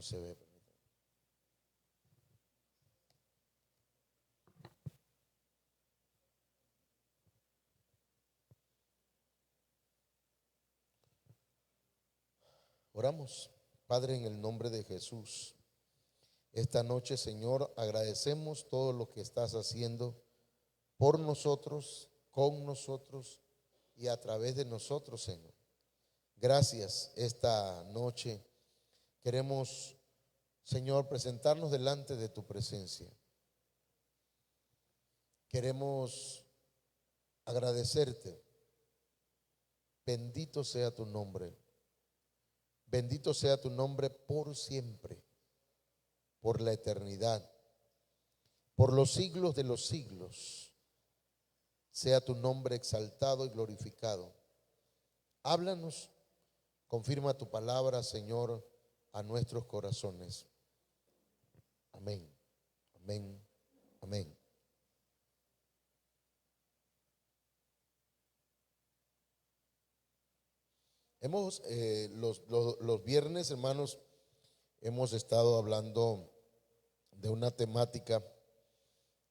No se ve. Oramos. Padre, en el nombre de Jesús, esta noche, Señor, agradecemos todo lo que estás haciendo por nosotros, con nosotros y a través de nosotros, Señor. Gracias. Esta noche queremos, Señor, presentarnos delante de tu presencia. Queremos agradecerte. Bendito sea tu nombre. Bendito sea tu nombre por siempre, por la eternidad, por los siglos de los siglos. Sea tu nombre exaltado y glorificado. Háblanos, confirma tu palabra, Señor, a nuestros corazones. Amén, amén, amén. Hemos, los viernes, hermanos, hemos estado hablando de una temática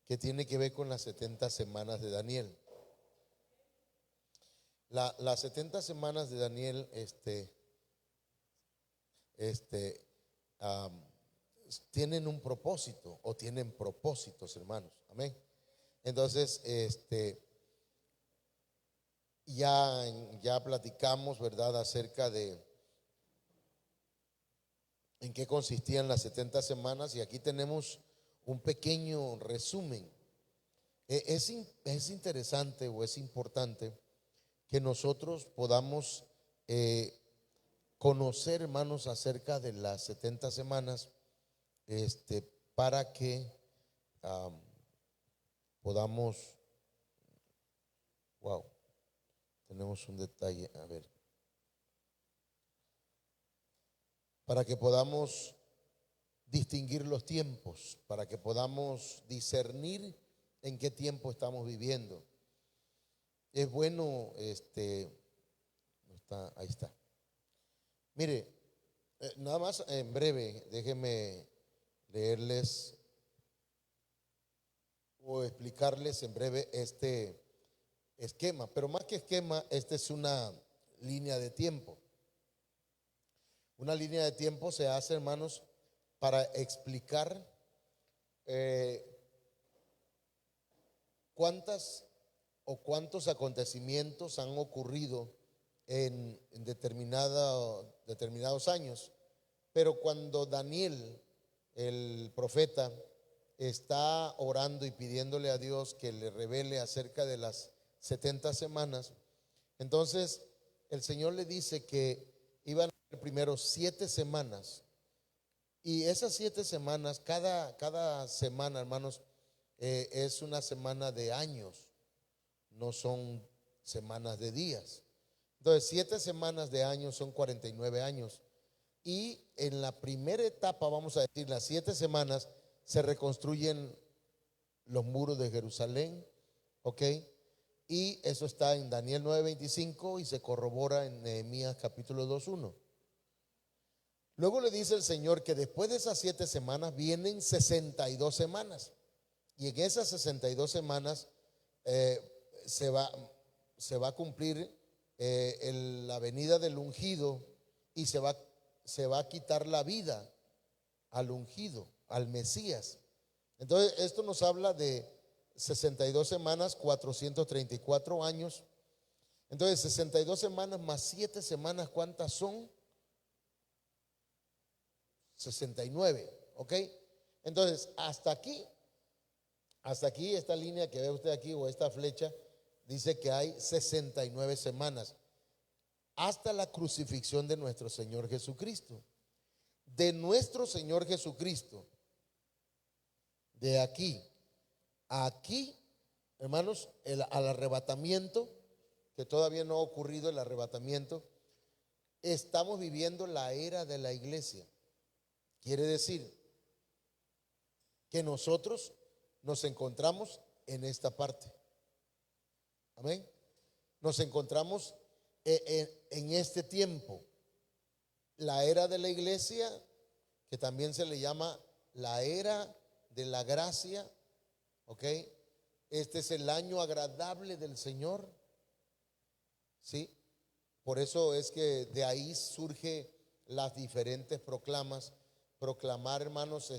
que tiene que ver con las 70 semanas de Daniel. Las 70 semanas de Daniel, tienen un propósito o tienen propósitos, hermanos. Amén. Entonces, ya platicamos, ¿verdad?, acerca de en qué consistían las 70 semanas y aquí tenemos un pequeño resumen. Es interesante o es importante que nosotros podamos conocer, hermanos, acerca de las 70 semanas, para que podamos, wow, tenemos un detalle, a ver, para que podamos distinguir los tiempos, para que podamos discernir en qué tiempo estamos viviendo. Es bueno, no está, ahí está. Mire, nada más en breve, déjenme leerles o explicarles en breve este esquema, pero más que esquema, esta es una línea de tiempo. Una línea de tiempo se hace, hermanos, para explicar cuántas o cuántos acontecimientos han ocurrido en determinados años. Pero cuando Daniel, el profeta, está orando y pidiéndole a Dios que le revele acerca de las 70 semanas, entonces el Señor le dice que iban a ser primero 7 semanas. Y esas 7 semanas, cada semana, hermanos, es una semana de años, no son semanas de días. Entonces, 7 semanas de años son 49 años. Y en la primera etapa, vamos a decir, las 7 semanas, se reconstruyen los muros de Jerusalén, ¿ok? Y eso está en Daniel 9:25 y se corrobora en Nehemías capítulo 2:1. Luego le dice el Señor que después de esas 7 semanas vienen 62 semanas. Y en esas 62 semanas se va a cumplir la venida del ungido y se va a quitar la vida al ungido, al Mesías. Entonces, esto nos habla de 62 semanas, 434 años. Entonces, 62 semanas más 7 semanas, ¿cuántas son? 69, ¿ok? Entonces, hasta aquí, esta línea que ve usted aquí o esta flecha, dice que hay 69 semanas hasta la crucifixión de nuestro Señor Jesucristo. De nuestro Señor Jesucristo, de aquí a aquí, hermanos, al arrebatamiento, que todavía no ha ocurrido el arrebatamiento, estamos viviendo la era de la iglesia. Quiere decir que nosotros nos encontramos en esta parte. Amén. Nos encontramos en este tiempo. La era de la iglesia que también se le llama la era de la gracia, ¿ok? Este es el año agradable del Señor, ¿sí? Por eso es que de ahí surge las diferentes proclamas, proclamar, hermanos,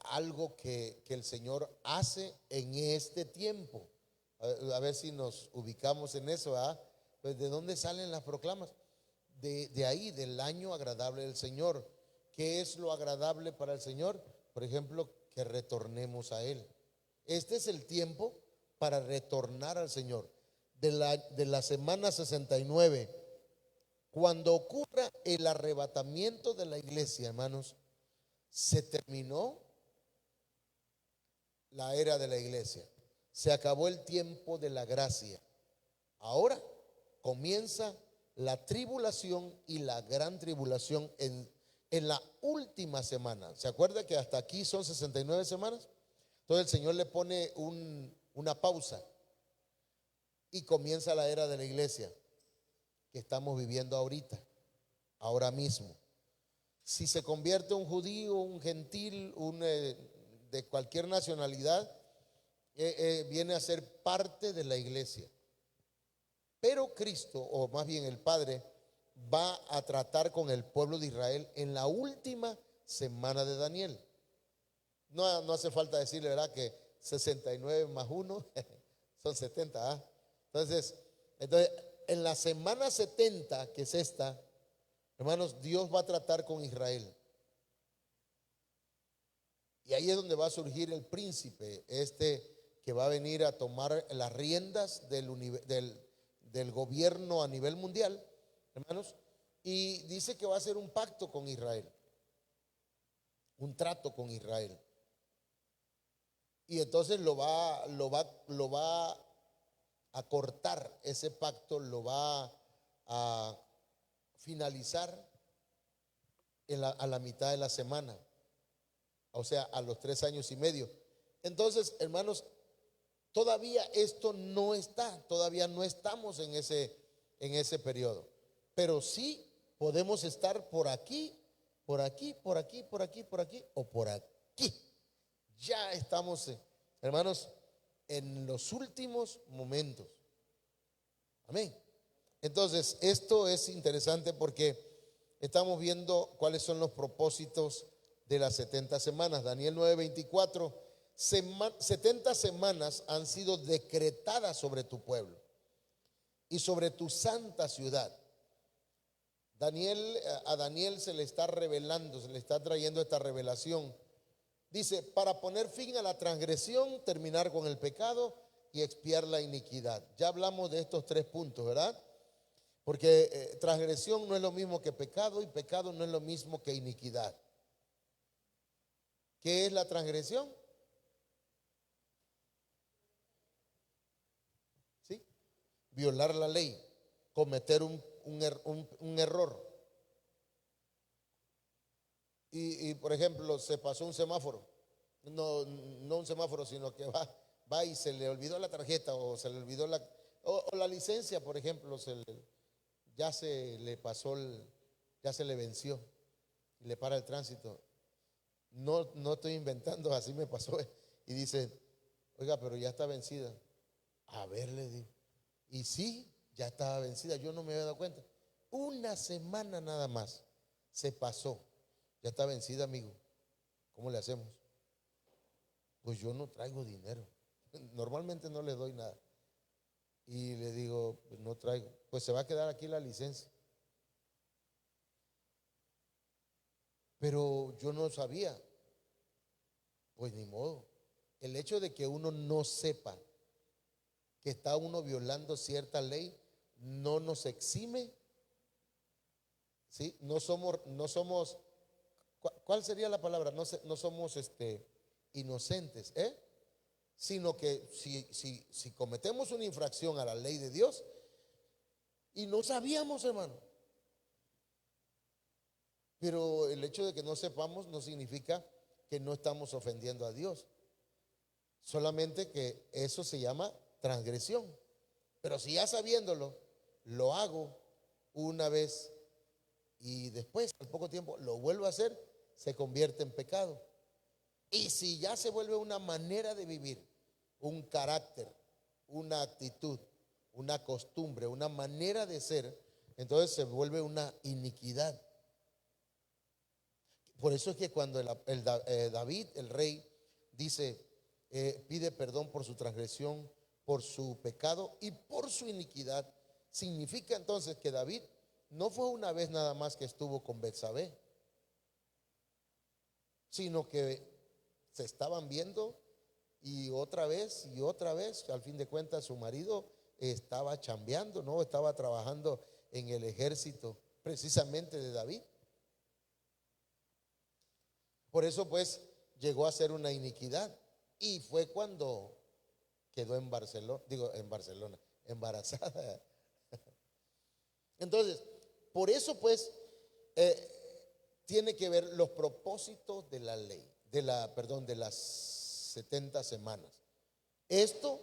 algo que el Señor hace en este tiempo. A ver si nos ubicamos en eso, ¿ah? Pues ¿de dónde salen las proclamas? De ahí, del año agradable del Señor. ¿Qué es lo agradable para el Señor? Por ejemplo, que retornemos a Él. Este es el tiempo para retornar al Señor. De la semana 69, cuando ocurra el arrebatamiento de la iglesia, hermanos, se terminó la era de la iglesia. Se acabó el tiempo de la gracia. Ahora comienza la tribulación y la gran tribulación en la última semana. ¿Se acuerda que hasta aquí son 69 semanas? Entonces el Señor le pone una pausa y comienza la era de la iglesia que estamos viviendo ahora mismo. Si se convierte un judío, un gentil, de cualquier nacionalidad, viene a ser parte de la iglesia. Pero Cristo, o más bien el Padre, va a tratar con el pueblo de Israel en la última semana de Daniel. No hace falta decirle, ¿verdad?, que 69 más 1 son 70. ¿Ah? Entonces, en la semana 70, que es esta, hermanos, Dios va a tratar con Israel. Y ahí es donde va a surgir el príncipe, que va a venir a tomar las riendas del gobierno a nivel mundial, hermanos, y dice que va a hacer un pacto con Israel, un trato con Israel. Y entonces lo va a cortar ese pacto, lo va a finalizar a la mitad de la semana, o sea, a los 3 años y medio. Entonces, hermanos, todavía esto no está, todavía no estamos en ese periodo, pero sí podemos estar por aquí, por aquí, por aquí, por aquí, por aquí o por aquí. Ya estamos, hermanos, en los últimos momentos. Amén. Entonces, esto es interesante porque estamos viendo cuáles son los propósitos de las 70 semanas. Daniel 9:24, 70 semanas han sido decretadas sobre tu pueblo y sobre tu santa ciudad. A Daniel se le está revelando, se le está trayendo esta revelación. Dice, para poner fin a la transgresión, terminar con el pecado y expiar la iniquidad. Ya hablamos de estos 3 puntos, ¿verdad? Porque transgresión no es lo mismo que pecado y pecado no es lo mismo que iniquidad. ¿Qué es la transgresión? ¿Sí? Violar la ley, cometer un error. Y por ejemplo, se pasó un semáforo, no un semáforo, sino que va y se le olvidó la tarjeta o se le olvidó o la licencia, por ejemplo, ya se le pasó, ya se le venció y le para el tránsito. No estoy inventando, así me pasó. Y dice, oiga, pero ya está vencida. A ver, le digo. Y sí, ya estaba vencida, yo no me había dado cuenta. Una semana nada más se pasó. Ya está vencida, amigo. ¿Cómo le hacemos? Pues yo no traigo dinero. Normalmente no le doy nada. Y le digo, pues no traigo. Pues se va a quedar aquí la licencia. Pero yo no sabía. Pues ni modo. El hecho de que uno no sepa que está uno violando cierta ley no nos exime. ¿Sí? No somos, ¿cuál sería la palabra? No somos inocentes, sino que si cometemos una infracción a la ley de Dios y no sabíamos, hermano, pero el hecho de que no sepamos no significa que no estamos ofendiendo a Dios, solamente que eso se llama transgresión. Pero si ya sabiéndolo lo hago una vez y después al poco tiempo lo vuelvo a hacer, se convierte en pecado. Y si ya se vuelve una manera de vivir, un carácter, una actitud, una costumbre, una manera de ser, entonces se vuelve una iniquidad. Por eso es que cuando David, el rey, dice, pide perdón por su transgresión, por su pecado y por su iniquidad, significa entonces que David no fue una vez nada más que estuvo con Betsabé, sino que se estaban viendo y otra vez, al fin de cuentas su marido estaba chambeando, ¿no? Estaba trabajando en el ejército precisamente de David. Por eso pues llegó a ser una iniquidad y fue cuando quedó en Barcelona, embarazada. Entonces, por eso pues tiene que ver los propósitos de la ley, de las 70 semanas. Esto,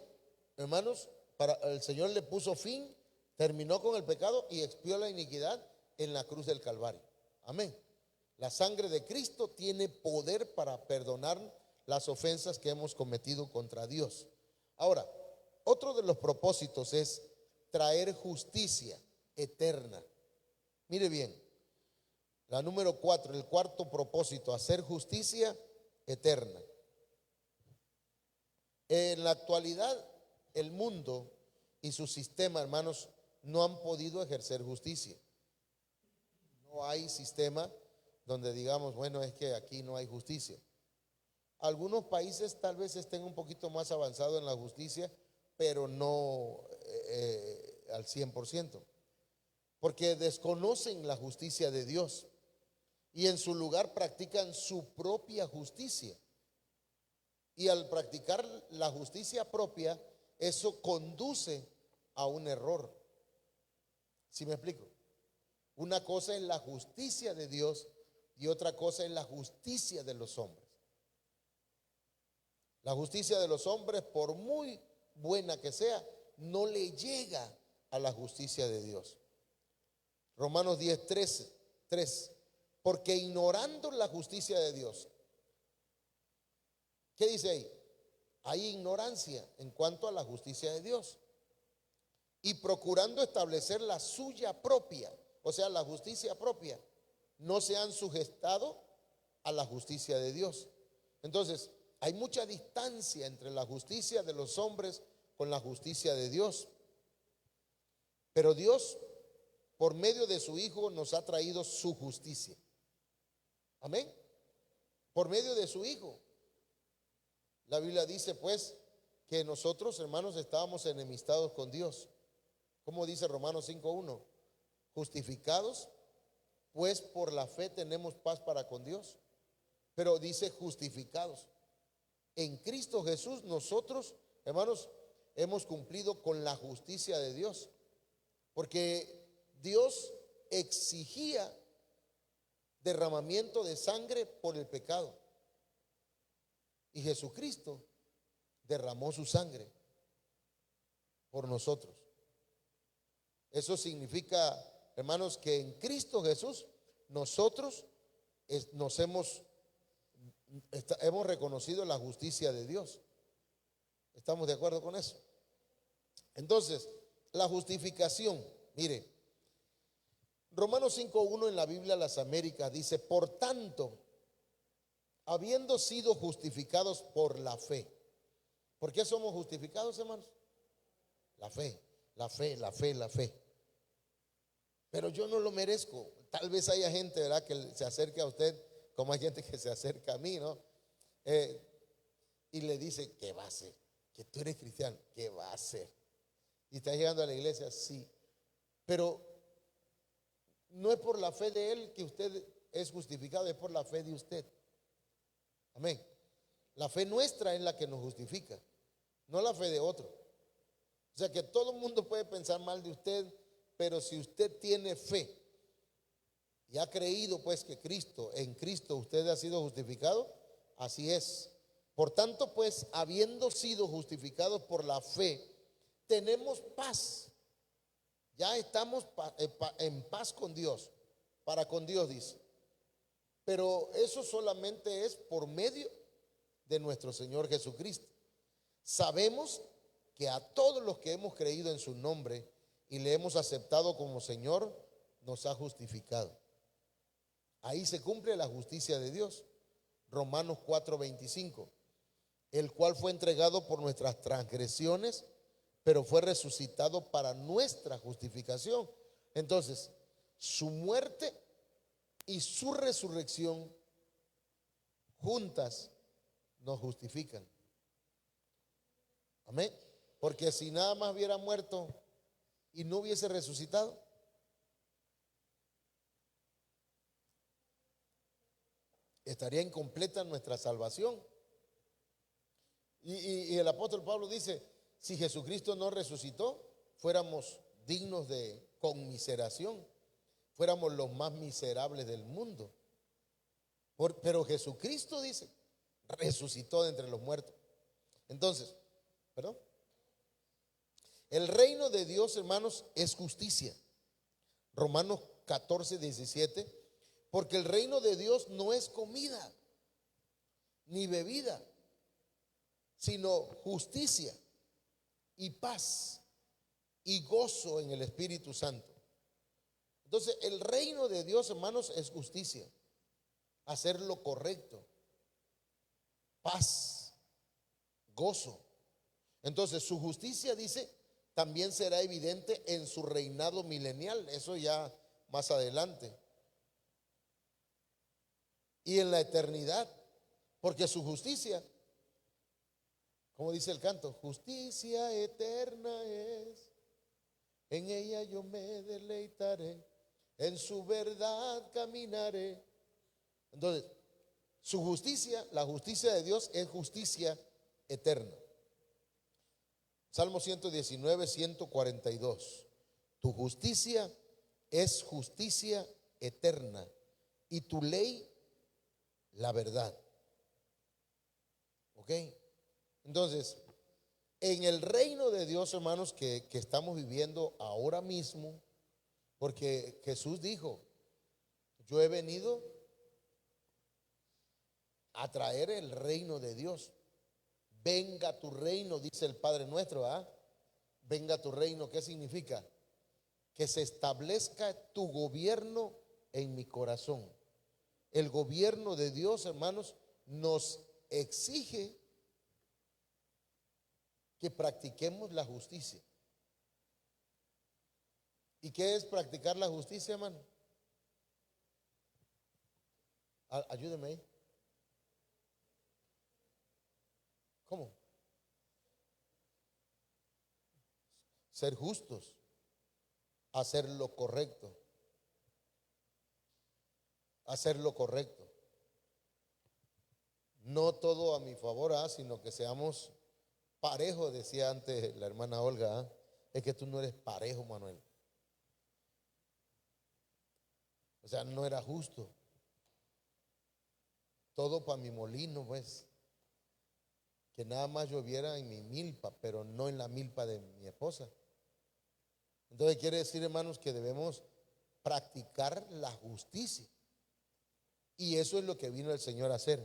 hermanos, para el Señor le puso fin, terminó con el pecado y expió la iniquidad en la cruz del Calvario. Amén. La sangre de Cristo tiene poder para perdonar las ofensas que hemos cometido contra Dios. Ahora, otro de los propósitos es traer justicia eterna. Mire bien, la número 4, el cuarto propósito, hacer justicia eterna. En la actualidad, el mundo y su sistema, hermanos, no han podido ejercer justicia. No hay sistema donde digamos, bueno, es que aquí no hay justicia. Algunos países tal vez estén un poquito más avanzados en la justicia, pero no al 100%, porque desconocen la justicia de Dios y en su lugar practican su propia justicia. Y al practicar la justicia propia, eso conduce a un error. ¿Sí me explico? Una cosa es la justicia de Dios y otra cosa es la justicia de los hombres. La justicia de los hombres, por muy buena que sea, no le llega a la justicia de Dios. Romanos 10:3, porque ignorando la justicia de Dios, ¿qué dice ahí? Hay ignorancia en cuanto a la justicia de Dios y procurando establecer la suya propia, o sea, la justicia propia, no se han sujetado a la justicia de Dios. Entonces, hay mucha distancia entre la justicia de los hombres con la justicia de Dios. Pero Dios, por medio de su Hijo, nos ha traído su justicia. Amén. Por medio de su Hijo. La Biblia dice pues que nosotros, hermanos, estábamos enemistados con Dios. Como dice Romanos 5:1, justificados pues por la fe tenemos paz para con Dios. Pero dice justificados. En Cristo Jesús nosotros, hermanos, hemos cumplido con la justicia de Dios. Porque Dios exigía derramamiento de sangre por el pecado. Y Jesucristo derramó su sangre por nosotros. Eso significa, hermanos, que en Cristo Jesús nosotros hemos reconocido la justicia de Dios. ¿Estamos de acuerdo con eso? Entonces, la justificación, mire, Romanos 5:1 en la Biblia Las Américas dice, por tanto, habiendo sido justificados por la fe. ¿Por qué somos justificados, hermanos? La fe, la fe, la fe, la fe. Pero yo no lo merezco. Tal vez haya gente, ¿verdad?, que se acerque a usted, como hay gente que se acerca a mí, ¿no? Y le dice, ¿qué va a hacer? Que tú eres cristiano, ¿qué va a hacer? Y está llegando a la iglesia, sí. Pero no es por la fe de él que usted es justificado, es por la fe de usted. Amén. La fe nuestra es la que nos justifica, no la fe de otro. O sea que todo el mundo puede pensar mal de usted, pero si usted tiene fe y ha creído pues que en Cristo usted ha sido justificado, así es. Por tanto pues, habiendo sido justificados por la fe, tenemos paz. Ya estamos en paz con Dios, para con Dios dice. Pero eso solamente es por medio de nuestro Señor Jesucristo. Sabemos que a todos los que hemos creído en su nombre y le hemos aceptado como Señor, nos ha justificado. Ahí se cumple la justicia de Dios. Romanos 4:25, el cual fue entregado por nuestras transgresiones, pero fue resucitado para nuestra justificación. Entonces, su muerte y su resurrección juntas nos justifican. Amén. Porque si nada más hubiera muerto y no hubiese resucitado, estaría incompleta nuestra salvación. Y el apóstol Pablo dice, si Jesucristo no resucitó, fuéramos dignos de conmiseración, fuéramos los más miserables del mundo. Pero Jesucristo, dice, resucitó de entre los muertos. Entonces, perdón, el reino de Dios, hermanos, es justicia. Romanos 14:17, porque el reino de Dios no es comida ni bebida, sino justicia y paz y gozo en el Espíritu Santo. Entonces, el reino de Dios, hermanos, es justicia, hacer lo correcto, paz, gozo. Entonces, su justicia, dice, también será evidente en su reinado milenial. Eso ya más adelante. Y en la eternidad, porque su justicia, como dice el canto, justicia eterna es, en ella yo me deleitaré, en su verdad caminaré. Entonces, su justicia, la justicia de Dios es justicia eterna. Salmo 119, 142. Tu justicia es justicia eterna y tu ley la verdad. ¿Ok? Entonces, en el reino de Dios, hermanos, que estamos viviendo ahora mismo, porque Jesús dijo, yo he venido a traer el reino de Dios. Venga tu reino, dice el Padre nuestro, ¿ah? Venga tu reino, ¿qué significa? Que se establezca tu gobierno en mi corazón. El gobierno de Dios, hermanos, nos exige que practiquemos la justicia. ¿Y qué es practicar la justicia, hermano? Ayúdeme ahí. ¿Cómo? Ser justos, hacer lo correcto, hacer lo correcto. No todo a mi favor, sino que seamos parejos, decía antes la hermana Olga. Es que tú no eres parejo, Manuel. O sea, no era justo. Todo para mi molino, pues. Que nada más lloviera en mi milpa, pero no en la milpa de mi esposa. Entonces quiere decir, hermanos, que debemos practicar la justicia. Y eso es lo que vino el Señor a hacer.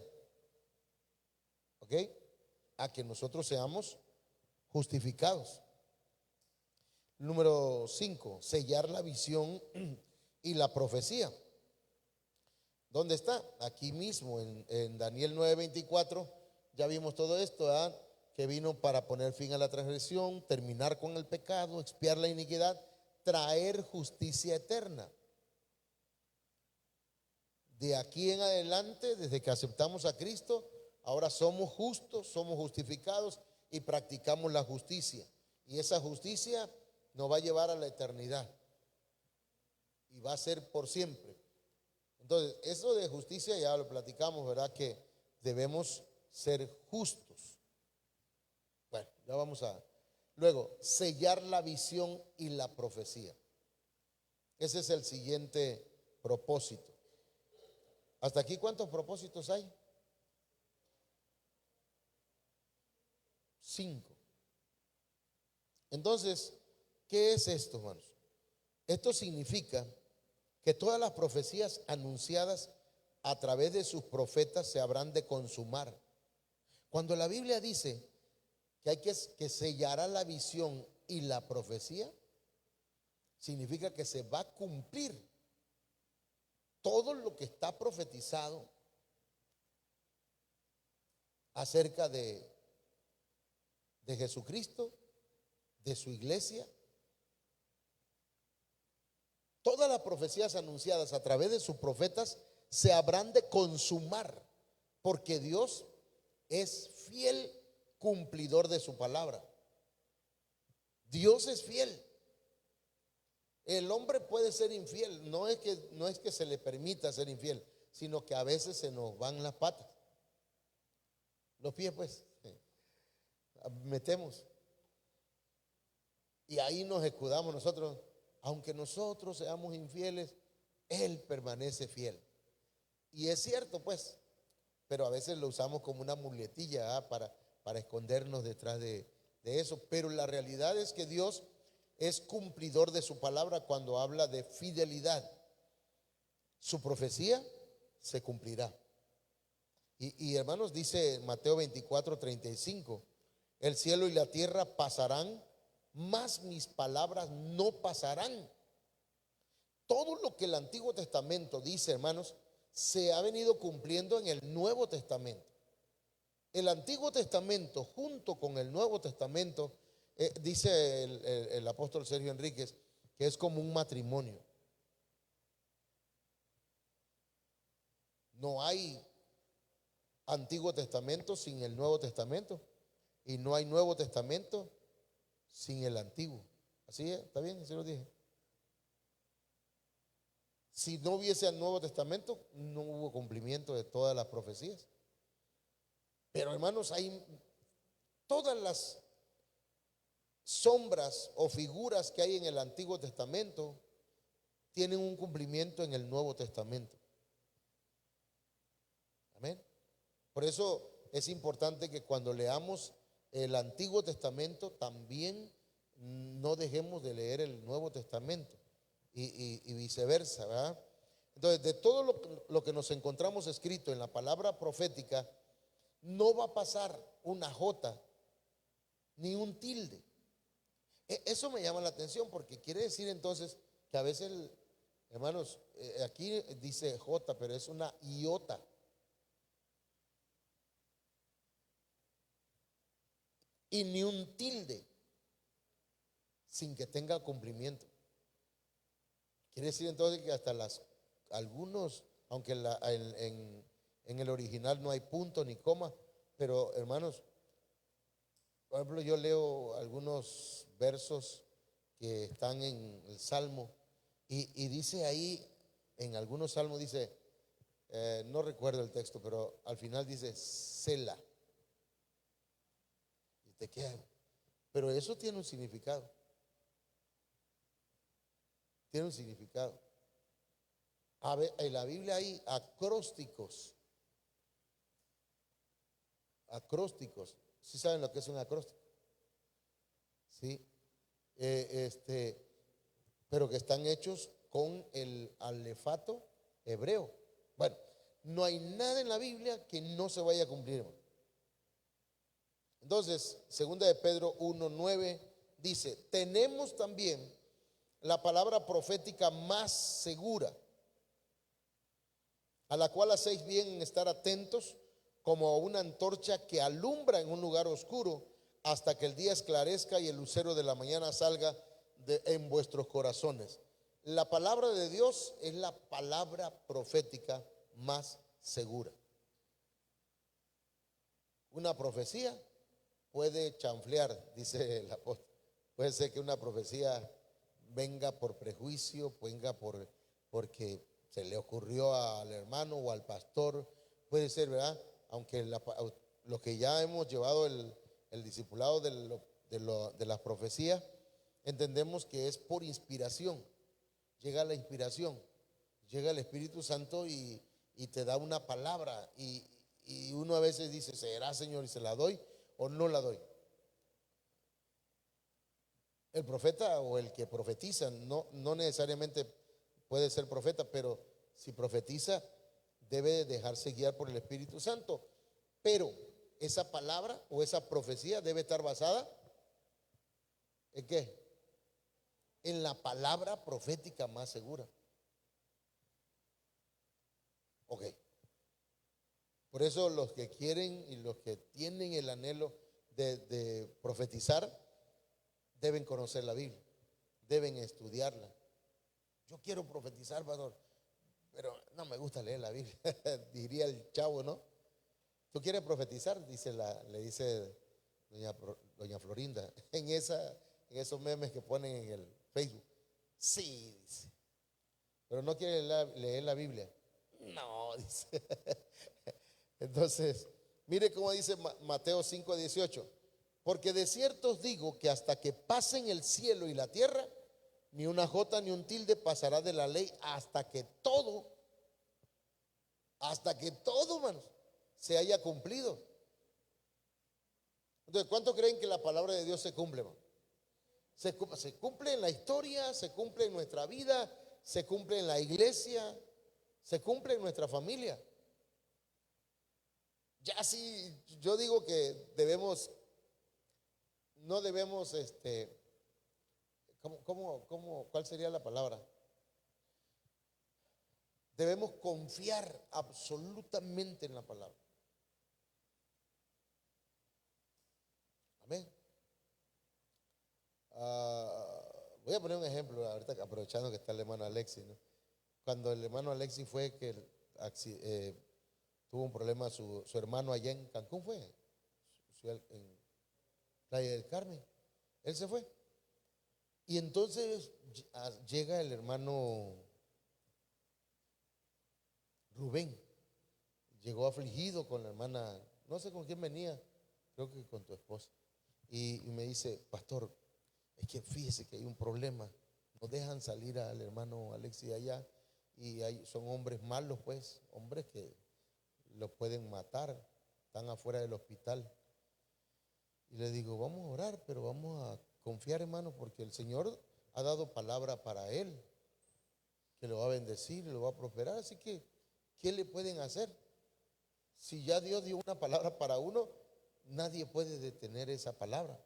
¿Ok? A que nosotros seamos justificados. Número 5, sellar la visión y la profecía. ¿Dónde está? Aquí mismo en Daniel 9:24. Ya vimos todo esto, ¿verdad? Que vino para poner fin a la transgresión, terminar con el pecado, expiar la iniquidad, traer justicia eterna. De aquí en adelante, desde que aceptamos a Cristo, ahora somos justos, somos justificados y practicamos la justicia. Y esa justicia nos va a llevar a la eternidad y va a ser por siempre. Entonces, eso de justicia ya lo platicamos, ¿verdad? Que debemos ser justos. Bueno, ya vamos a... Luego, sellar la visión y la profecía. Ese es el siguiente propósito. ¿Hasta aquí cuántos propósitos hay? 5. Entonces, ¿qué es esto, hermanos? Esto significa que todas las profecías anunciadas a través de sus profetas se habrán de consumar. Cuando la Biblia dice que hay que sellará la visión y la profecía, significa que se va a cumplir todo lo que está profetizado acerca de Jesucristo, de su iglesia. Todas las profecías anunciadas a través de sus profetas se habrán de consumar, porque Dios es fiel cumplidor de su palabra. Dios es fiel. El hombre puede ser infiel, no es que se le permita ser infiel, sino que a veces se nos van las patas, los pies, pues, metemos. Y ahí nos escudamos nosotros. Aunque nosotros seamos infieles, Él permanece fiel. Y es cierto, pues, pero a veces lo usamos como una muletilla para escondernos detrás de eso. Pero la realidad es que Dios es cumplidor de su palabra cuando habla de fidelidad. Su profecía se cumplirá. Y hermanos, dice Mateo 24:35, el cielo y la tierra pasarán, mas mis palabras no pasarán. Todo lo que el Antiguo Testamento dice, hermanos, se ha venido cumpliendo en el Nuevo Testamento. El Antiguo Testamento junto con el Nuevo Testamento, dice el apóstol Sergio Enríquez, que es como un matrimonio. No hay Antiguo Testamento sin el Nuevo Testamento, y no hay Nuevo Testamento sin el Antiguo. Así es, está bien, así lo dije. Si no hubiese el Nuevo Testamento, no hubo cumplimiento de todas las profecías. Pero hermanos, hay todas las sombras o figuras que hay en el Antiguo Testamento tienen un cumplimiento en el Nuevo Testamento. Amén. Por eso es importante que cuando leamos el Antiguo Testamento también no dejemos de leer el Nuevo Testamento y viceversa, ¿verdad? Entonces, de todo lo que nos encontramos escrito en la palabra profética, no va a pasar una jota ni un tilde. Eso me llama la atención, porque quiere decir entonces que a veces, hermanos, aquí dice jota, pero es una iota. Y ni un tilde sin que tenga cumplimiento. Quiere decir entonces que hasta algunos, aunque en el original no hay punto ni coma, pero hermanos, por ejemplo, yo leo algunos versos que están en el Salmo y dice ahí, en algunos salmos dice, no recuerdo el texto, pero al final dice Sela. Y te queda, pero eso tiene un significado. Tiene un significado. En la Biblia hay acrósticos. Acrósticos. ¿Sí saben lo que es un acróstico? Sí. Pero que están hechos con el alefato hebreo. Bueno, no hay nada en la Biblia que no se vaya a cumplir, hermano. Entonces, segunda de Pedro 1:9 dice, tenemos también la palabra profética más segura, a la cual hacéis bien en estar atentos como a una antorcha que alumbra en un lugar oscuro hasta que el día esclarezca y el lucero de la mañana salga en vuestros corazones. La palabra de Dios es la palabra profética más segura. Una profecía puede chanflear, dice el apóstol. Puede ser que una profecía venga por prejuicio, venga porque se le ocurrió al hermano o al pastor. Puede ser, ¿verdad? Aunque los que ya hemos llevado el discipulado de las profecías, entendemos que es por inspiración. Llega la inspiración, llega el Espíritu Santo y te da una palabra. Y uno a veces dice, ¿será, Señor? Y se la doy o no la doy. El profeta o el que profetiza no necesariamente puede ser profeta, pero si profetiza debe dejarse guiar por el Espíritu Santo. Pero esa palabra o esa profecía debe estar basada ¿en qué? En la palabra profética más segura. Ok. Por eso los que quieren y los que tienen el anhelo de profetizar deben conocer la Biblia, deben estudiarla. Yo quiero profetizar, pastor, pero no me gusta leer la Biblia, diría el chavo, ¿no? ¿Tú quieres profetizar? Le dice doña Florinda, en esos memes que ponen en el Facebook. Sí, dice, pero no quiere leer la Biblia. No, dice. Entonces, mire cómo dice Mateo 5:18. Porque de cierto os digo que hasta que pasen el cielo y la tierra, ni una jota ni un tilde pasará de la ley hasta que todo, hermanos, se haya cumplido. Entonces, ¿cuánto creen que la palabra de Dios se cumple, hermano? Se cumple en la historia, se cumple en nuestra vida, se cumple en la iglesia, se cumple en nuestra familia. Ya sí, yo digo que no debemos, ¿cuál sería la palabra? Debemos confiar absolutamente en la palabra. Amén. Voy a poner un ejemplo ahorita, aprovechando que está el hermano Alexis, ¿no? Cuando el hermano Alexis fue que tuvo un problema su hermano allá en Cancún, en Playa del Carmen, él se fue. Y entonces llega el hermano Rubén, llegó afligido con la hermana, no sé con quién venía, creo que con tu esposa, y me dice, pastor, es que fíjese que hay un problema, no dejan salir al hermano Alexis allá, y son hombres malos, pues, hombres que los pueden matar, están afuera del hospital. Y le digo, vamos a orar, pero vamos a confiar, hermano, porque el Señor ha dado palabra para él, que lo va a bendecir, lo va a prosperar. Así que, ¿qué le pueden hacer? Si ya Dios dio una palabra para uno, nadie puede detener esa palabra.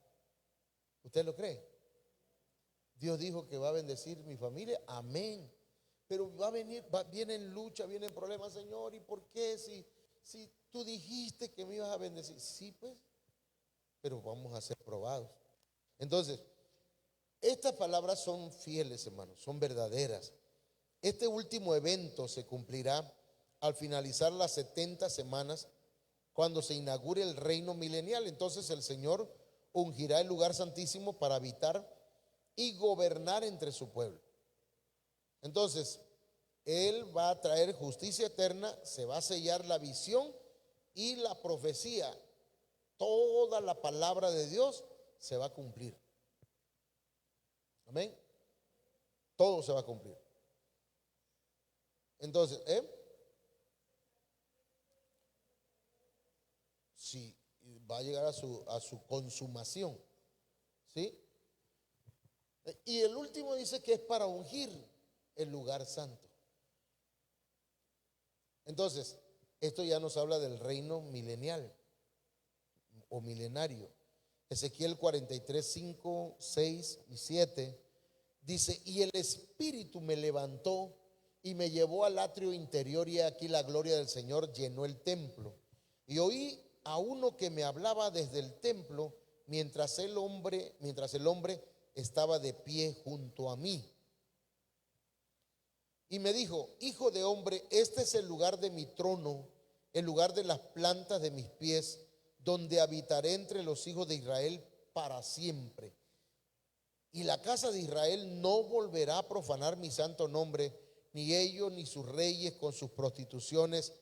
¿Usted lo cree? Dios dijo que va a bendecir mi familia, amén. Pero vienen lucha, vienen problemas, Señor, ¿y por qué? Si tú dijiste que me ibas a bendecir. Sí, pues, pero vamos a ser probados. Entonces, estas palabras son fieles, hermanos, son verdaderas. Este último evento se cumplirá al finalizar las 70 semanas, cuando se inaugure el reino milenial. Entonces el Señor ungirá el lugar santísimo para habitar y gobernar entre su pueblo. Entonces, Él va a traer justicia eterna, se va a sellar la visión y la profecía. Toda la palabra de Dios se va a cumplir. Amén. Todo se va a cumplir. Entonces, sí, va a llegar a su consumación. ¿Sí? Y el último dice que es para ungir el lugar santo. Entonces, esto ya nos habla del reino milenial o milenario. Ezequiel 43, 5, 6 y 7 dice, y el Espíritu me levantó y me llevó al atrio interior, y aquí la gloria del Señor llenó el templo. Y oí a uno que me hablaba desde el templo mientras el hombre estaba de pie junto a mí. Y me dijo, hijo de hombre, este es el lugar de mi trono, el lugar de las plantas de mis pies, donde habitaré entre los hijos de Israel para siempre. Y la casa de Israel no volverá a profanar mi santo nombre, ni ellos ni sus reyes con sus prostituciones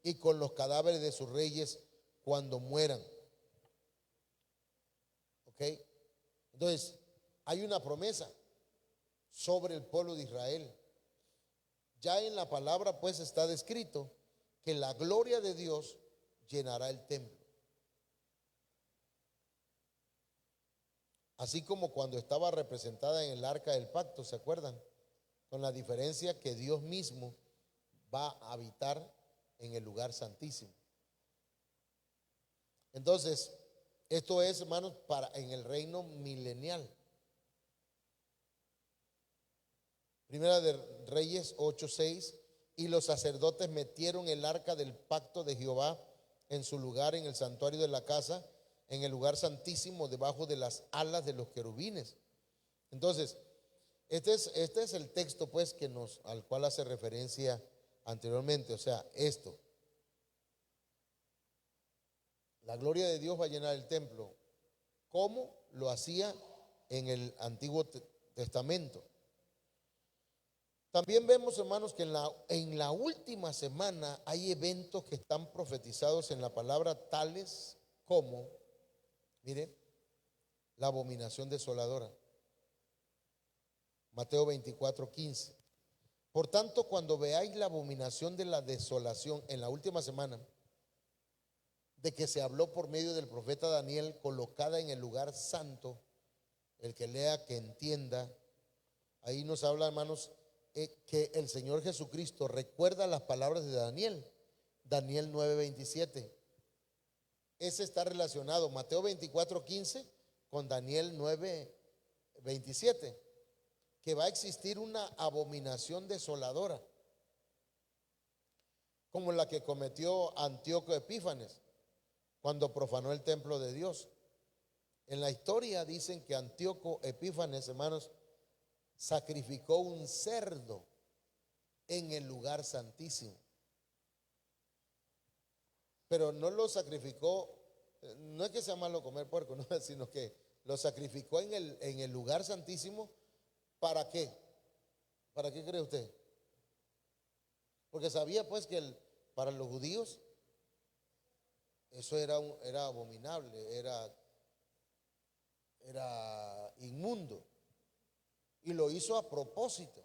y con los cadáveres de sus reyes cuando mueran. ¿Ok? Entonces, hay una promesa sobre el pueblo de Israel. Ya en la palabra pues está descrito que la gloria de Dios llenará el templo. Así como cuando estaba representada en el arca del pacto, ¿se acuerdan? Con la diferencia que Dios mismo va a habitar en el lugar santísimo. Entonces, esto es, hermanos, para en el reino milenial. Primera de Reyes 8:6. Y los sacerdotes metieron el arca del pacto de Jehová en su lugar en el santuario de la casa, en el lugar santísimo, debajo de las alas de los querubines. Entonces, este es el texto, pues, al cual hace referencia anteriormente. O sea, esto. La gloria de Dios va a llenar el templo, como lo hacía en el Antiguo Testamento. También vemos, hermanos, que en la última semana hay eventos que están profetizados en la palabra, tales como, mire, la abominación desoladora. Mateo 24:15. Por tanto, cuando veáis la abominación de la desolación en la última semana, de que se habló por medio del profeta Daniel, colocada en el lugar santo, el que lea, que entienda. Ahí nos habla, hermanos, que el Señor Jesucristo recuerda las palabras de Daniel, Daniel 9:27. Ese está relacionado, Mateo 24:15 con Daniel 9:27, que va a existir una abominación desoladora, como la que cometió Antíoco Epífanes cuando profanó el templo de Dios. En la historia dicen que Antíoco Epífanes, hermanos, sacrificó un cerdo en el lugar santísimo. Pero no lo sacrificó, no es que sea malo comer puerco, no, sino que lo sacrificó en el lugar santísimo. ¿Para qué? ¿Para qué cree usted? Porque sabía, pues, que para los judíos eso era abominable, era inmundo. Y lo hizo a propósito,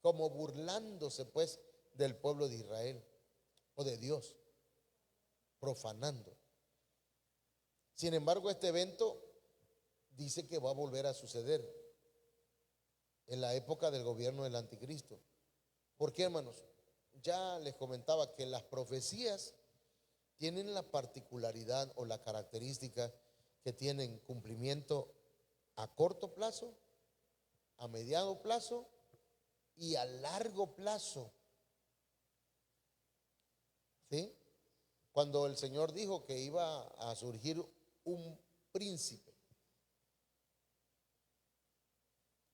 como burlándose, pues, del pueblo de Israel o de Dios, profanando. Sin embargo, este evento dice que va a volver a suceder en la época del gobierno del anticristo. ¿Por qué, hermanos? Ya les comentaba que las profecías tienen la particularidad o la característica que tienen cumplimiento a corto plazo, a mediano plazo y a largo plazo. ¿Sí? Cuando el Señor dijo que iba a surgir un príncipe,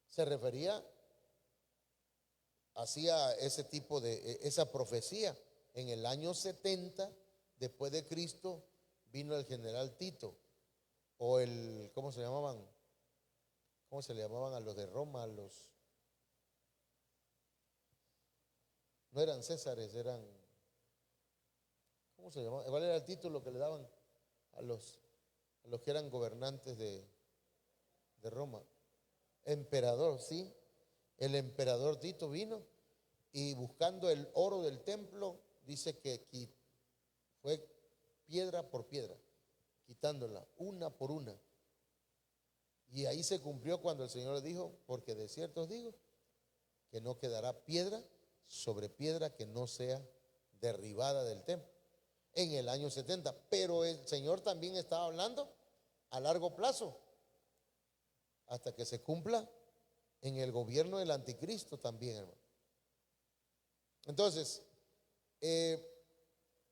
se refería, hacía ese tipo de, esa profecía. En el año 70 después de Cristo vino el general Tito, o ¿cómo se llamaban? ¿Cómo se le llamaban a los de Roma? No eran césares, ¿cómo se llamaban? ¿Cuál era el título que le daban a los que eran gobernantes de Roma? Emperador, sí. El emperador Tito vino y buscando el oro del templo, dice que fue piedra por piedra, quitándola una por una. Y ahí se cumplió cuando el Señor dijo, porque de cierto os digo, que no quedará piedra sobre piedra que no sea derribada del templo. En el año 70. Pero el Señor también estaba hablando a largo plazo, hasta que se cumpla en el gobierno del anticristo también, hermano. Entonces,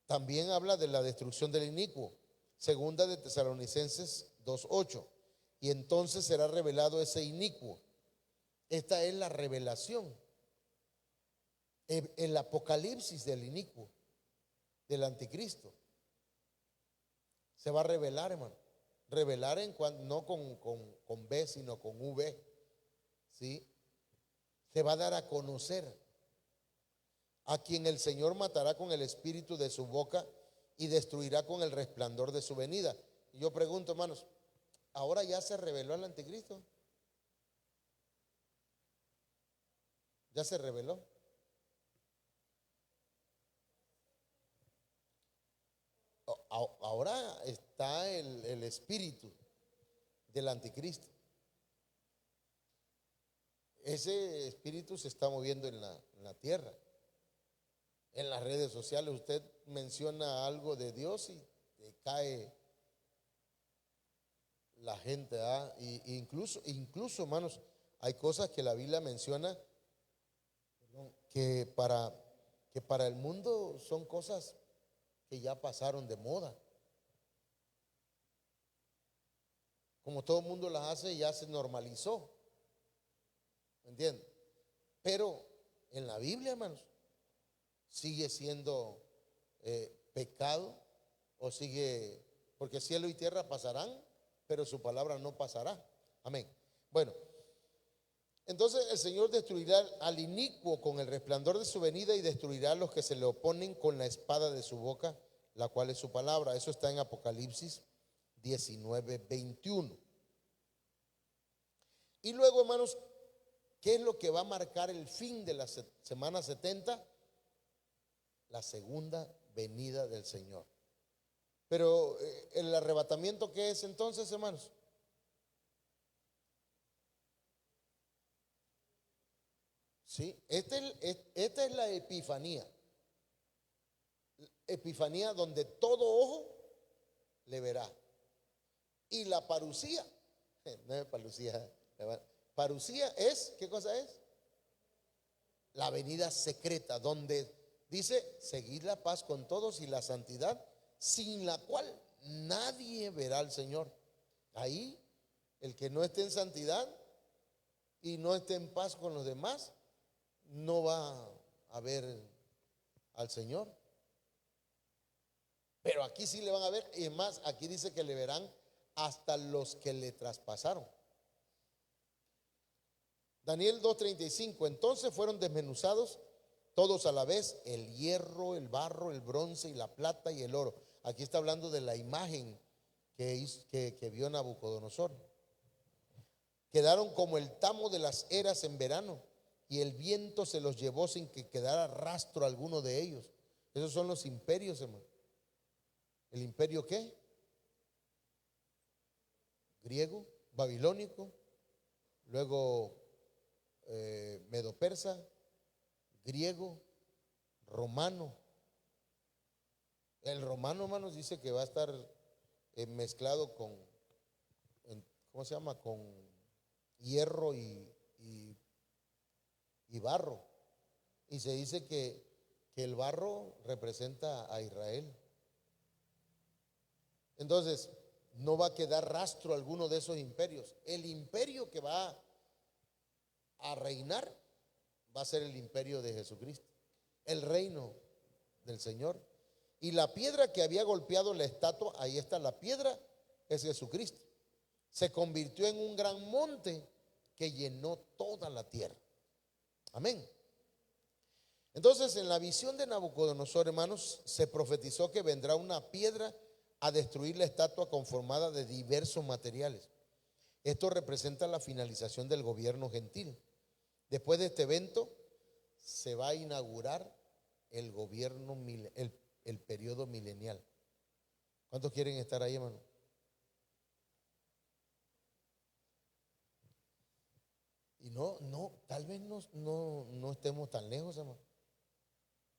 también habla de la destrucción del inicuo. Segunda de Tesalonicenses 2:8. Y entonces será revelado ese inicuo. Esta es la revelación, el apocalipsis del inicuo, del anticristo. Se va a revelar, hermano. Revelar no con B, sino con V. ¿Sí? Se va a dar a conocer, a quien el Señor matará con el espíritu de su boca y destruirá con el resplandor de su venida. Y yo pregunto, hermanos, ¿ahora ya se reveló el anticristo? ¿Ya se reveló? Ahora está el espíritu del anticristo. Ese espíritu se está moviendo en la tierra, en las redes sociales. Usted menciona algo de Dios y te cae la gente, ¿ah? Y incluso, hermanos, hay cosas que la Biblia menciona, perdón, que para el mundo son cosas que ya pasaron de moda. Como todo el mundo las hace, ya se normalizó. ¿Me entienden? Pero en la Biblia, hermanos, sigue siendo pecado, o sigue, porque cielo y tierra pasarán, pero su palabra no pasará. Amén. Bueno, entonces el Señor destruirá al inicuo con el resplandor de su venida y destruirá a los que se le oponen con la espada de su boca, la cual es su palabra. Eso está en Apocalipsis 19:21. Y luego, hermanos, ¿qué es lo que va a marcar el fin de la semana 70? La segunda venida del Señor. Pero el arrebatamiento, ¿qué es entonces, hermanos? Sí, esta es la epifanía. Epifanía donde todo ojo le verá. Y la parucía, no es parucía, parucía es, ¿qué cosa es? La venida secreta, donde dice, seguid la paz con todos y la santidad, sin la cual nadie verá al Señor. Ahí, el que no esté en santidad y no esté en paz con los demás, no va a ver al Señor. Pero aquí sí le van a ver, y más, aquí dice que le verán hasta los que le traspasaron. Daniel 2:35, entonces fueron desmenuzados todos a la vez, el hierro, el barro, el bronce y la plata y el oro. Aquí está hablando de la imagen que vio Nabucodonosor. Quedaron como el tamo de las eras en verano, y el viento se los llevó sin que quedara rastro alguno de ellos. Esos son los imperios, hermano. ¿El imperio qué? Griego, babilónico, luego medo-persa, griego, romano. El romano, hermanos, dice que va a estar mezclado con, ¿cómo se llama? Con hierro y barro. Y se dice que el barro representa a Israel. Entonces, no va a quedar rastro alguno de esos imperios. El imperio que va a reinar va a ser el imperio de Jesucristo, el reino del Señor. Y la piedra que había golpeado la estatua, ahí está la piedra, es Jesucristo. Se convirtió en un gran monte que llenó toda la tierra. Amén. Entonces, en la visión de Nabucodonosor, hermanos, se profetizó que vendrá una piedra a destruir la estatua conformada de diversos materiales. Esto representa la finalización del gobierno gentil. Después de este evento se va a inaugurar el gobierno, el periodo milenial. ¿Cuántos quieren estar ahí, hermano? Y tal vez no estemos tan lejos, hermano.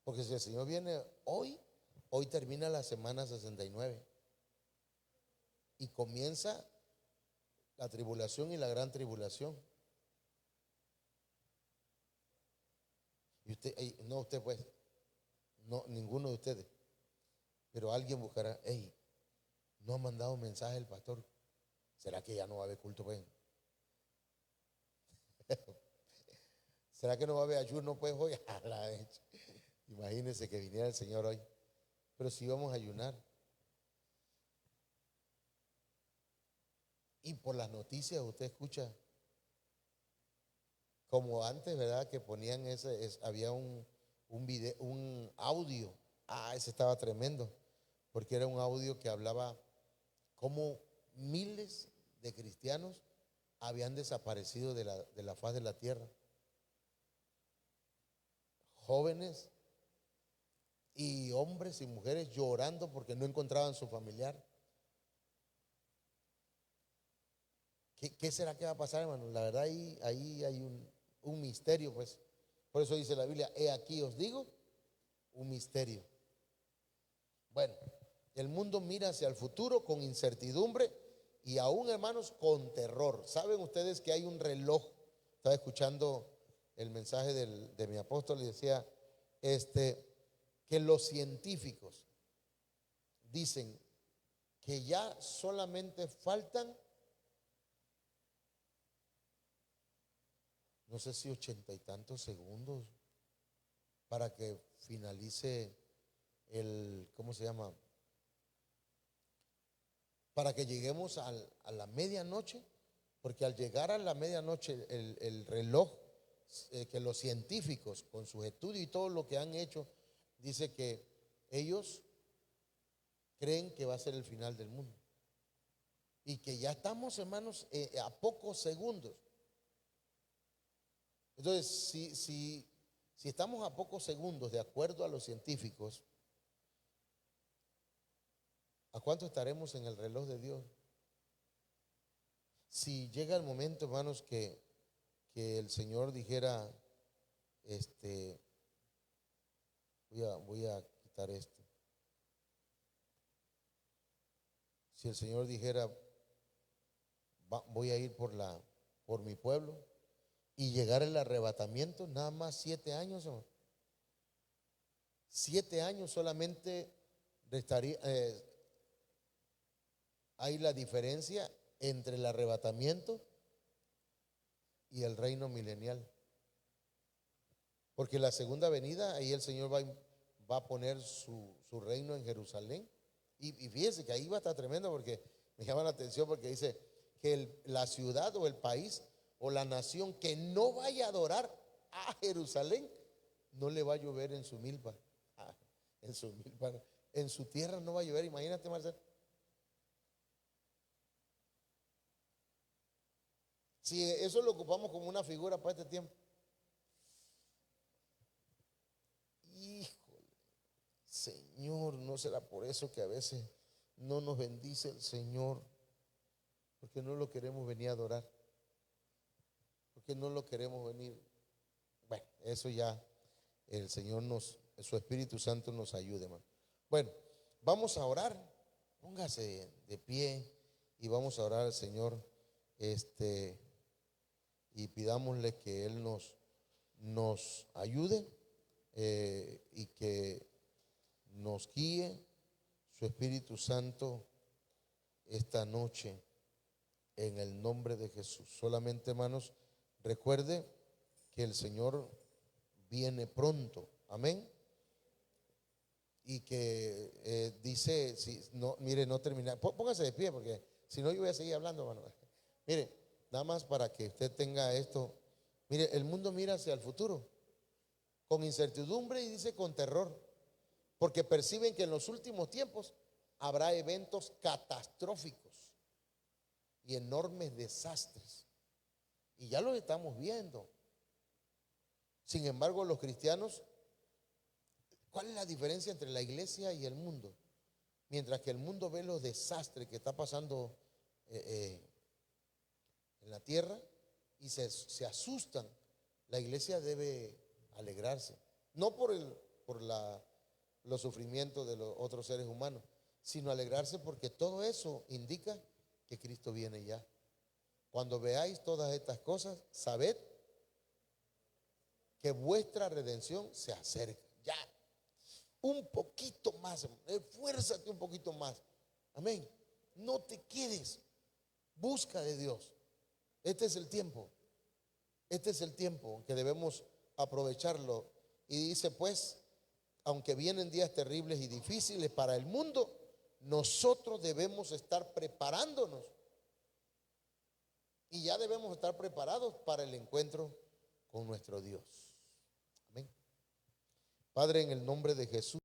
Porque si el Señor viene hoy termina la semana 69 y comienza la tribulación y la gran tribulación. Y usted pues, no, ninguno de ustedes, pero alguien buscará, hey, no ha mandado mensaje el pastor, ¿será que ya no va a haber culto, pues? ¿Será que no va a haber ayuno, pues, hoy? Imagínense que viniera el Señor hoy, pero si vamos a ayunar. Y por las noticias usted escucha, como antes, ¿verdad? Que ponían había un video, un audio. Ese estaba tremendo, porque era un audio que hablaba cómo miles de cristianos habían desaparecido de la faz de la tierra. Jóvenes y hombres y mujeres llorando porque no encontraban su familiar. ¿Qué será que va a pasar, hermano? La verdad, ahí hay un misterio, pues. Por eso dice la Biblia, he aquí os digo un misterio. Bueno, el mundo mira hacia el futuro con incertidumbre y aún, hermanos, con terror. ¿Saben ustedes que hay un reloj? Estaba escuchando el mensaje de mi apóstol y decía que los científicos dicen que ya solamente faltan, no sé si 80 y tantos segundos para que finalice ¿cómo se llama? Para que lleguemos a la medianoche, porque al llegar a la medianoche el reloj, que los científicos con sus estudios y todo lo que han hecho, dice que ellos creen que va a ser el final del mundo y que ya estamos, hermanos, a pocos segundos. Entonces, si estamos a pocos segundos, de acuerdo a los científicos, ¿a cuánto estaremos en el reloj de Dios? Si llega el momento, hermanos, que el Señor dijera, voy a quitar esto. Si el Señor dijera, voy a ir por mi pueblo, y llegar el arrebatamiento, nada más 7 años, hermano. 7 años solamente restaría, hay la diferencia entre el arrebatamiento y el reino milenial. Porque la segunda venida, ahí el Señor va a poner su reino en Jerusalén. Y fíjense que ahí va a estar tremendo, porque me llama la atención, porque dice que la ciudad o el país o la nación que no vaya a adorar a Jerusalén, no le va a llover en su milpa. En su milpa, en su tierra no va a llover. Imagínate, Marcelo. Si eso lo ocupamos como una figura para este tiempo. Híjole, Señor, ¿no será por eso que a veces no nos bendice el Señor? Porque no lo queremos venir a adorar. Porque no lo queremos venir. Bueno, eso ya el Señor su Espíritu Santo nos ayude, hermano. Bueno, vamos a orar. Póngase de pie y vamos a orar al Señor, y pidámosle que Él nos ayude, y que nos guíe su Espíritu Santo esta noche en el nombre de Jesús. Solamente, hermanos, recuerde que el Señor viene pronto. Amén. Y que dice, si no, mire, no termina. Póngase de pie, porque si no yo voy a seguir hablando, hermano. Mire, nada más para que usted tenga esto. Mire, el mundo mira hacia el futuro con incertidumbre y dice con terror, porque perciben que en los últimos tiempos habrá eventos catastróficos y enormes desastres. Y ya los estamos viendo. Sin embargo, los cristianos, ¿cuál es la diferencia entre la iglesia y el mundo? Mientras que el mundo ve los desastres que está pasando en la tierra y se asustan, la iglesia debe alegrarse. No por los sufrimientos de los otros seres humanos, sino alegrarse porque todo eso indica que Cristo viene ya. Cuando veáis todas estas cosas, sabed que vuestra redención se acerca. Ya, un poquito más, esfuérzate un poquito más. Amén. No te quedes, busca de Dios. Este es el tiempo. Este es el tiempo que debemos aprovecharlo. Y dice, pues, aunque vienen días terribles y difíciles para el mundo, nosotros debemos estar preparándonos. Y ya debemos estar preparados para el encuentro con nuestro Dios. Amén. Padre, en el nombre de Jesús.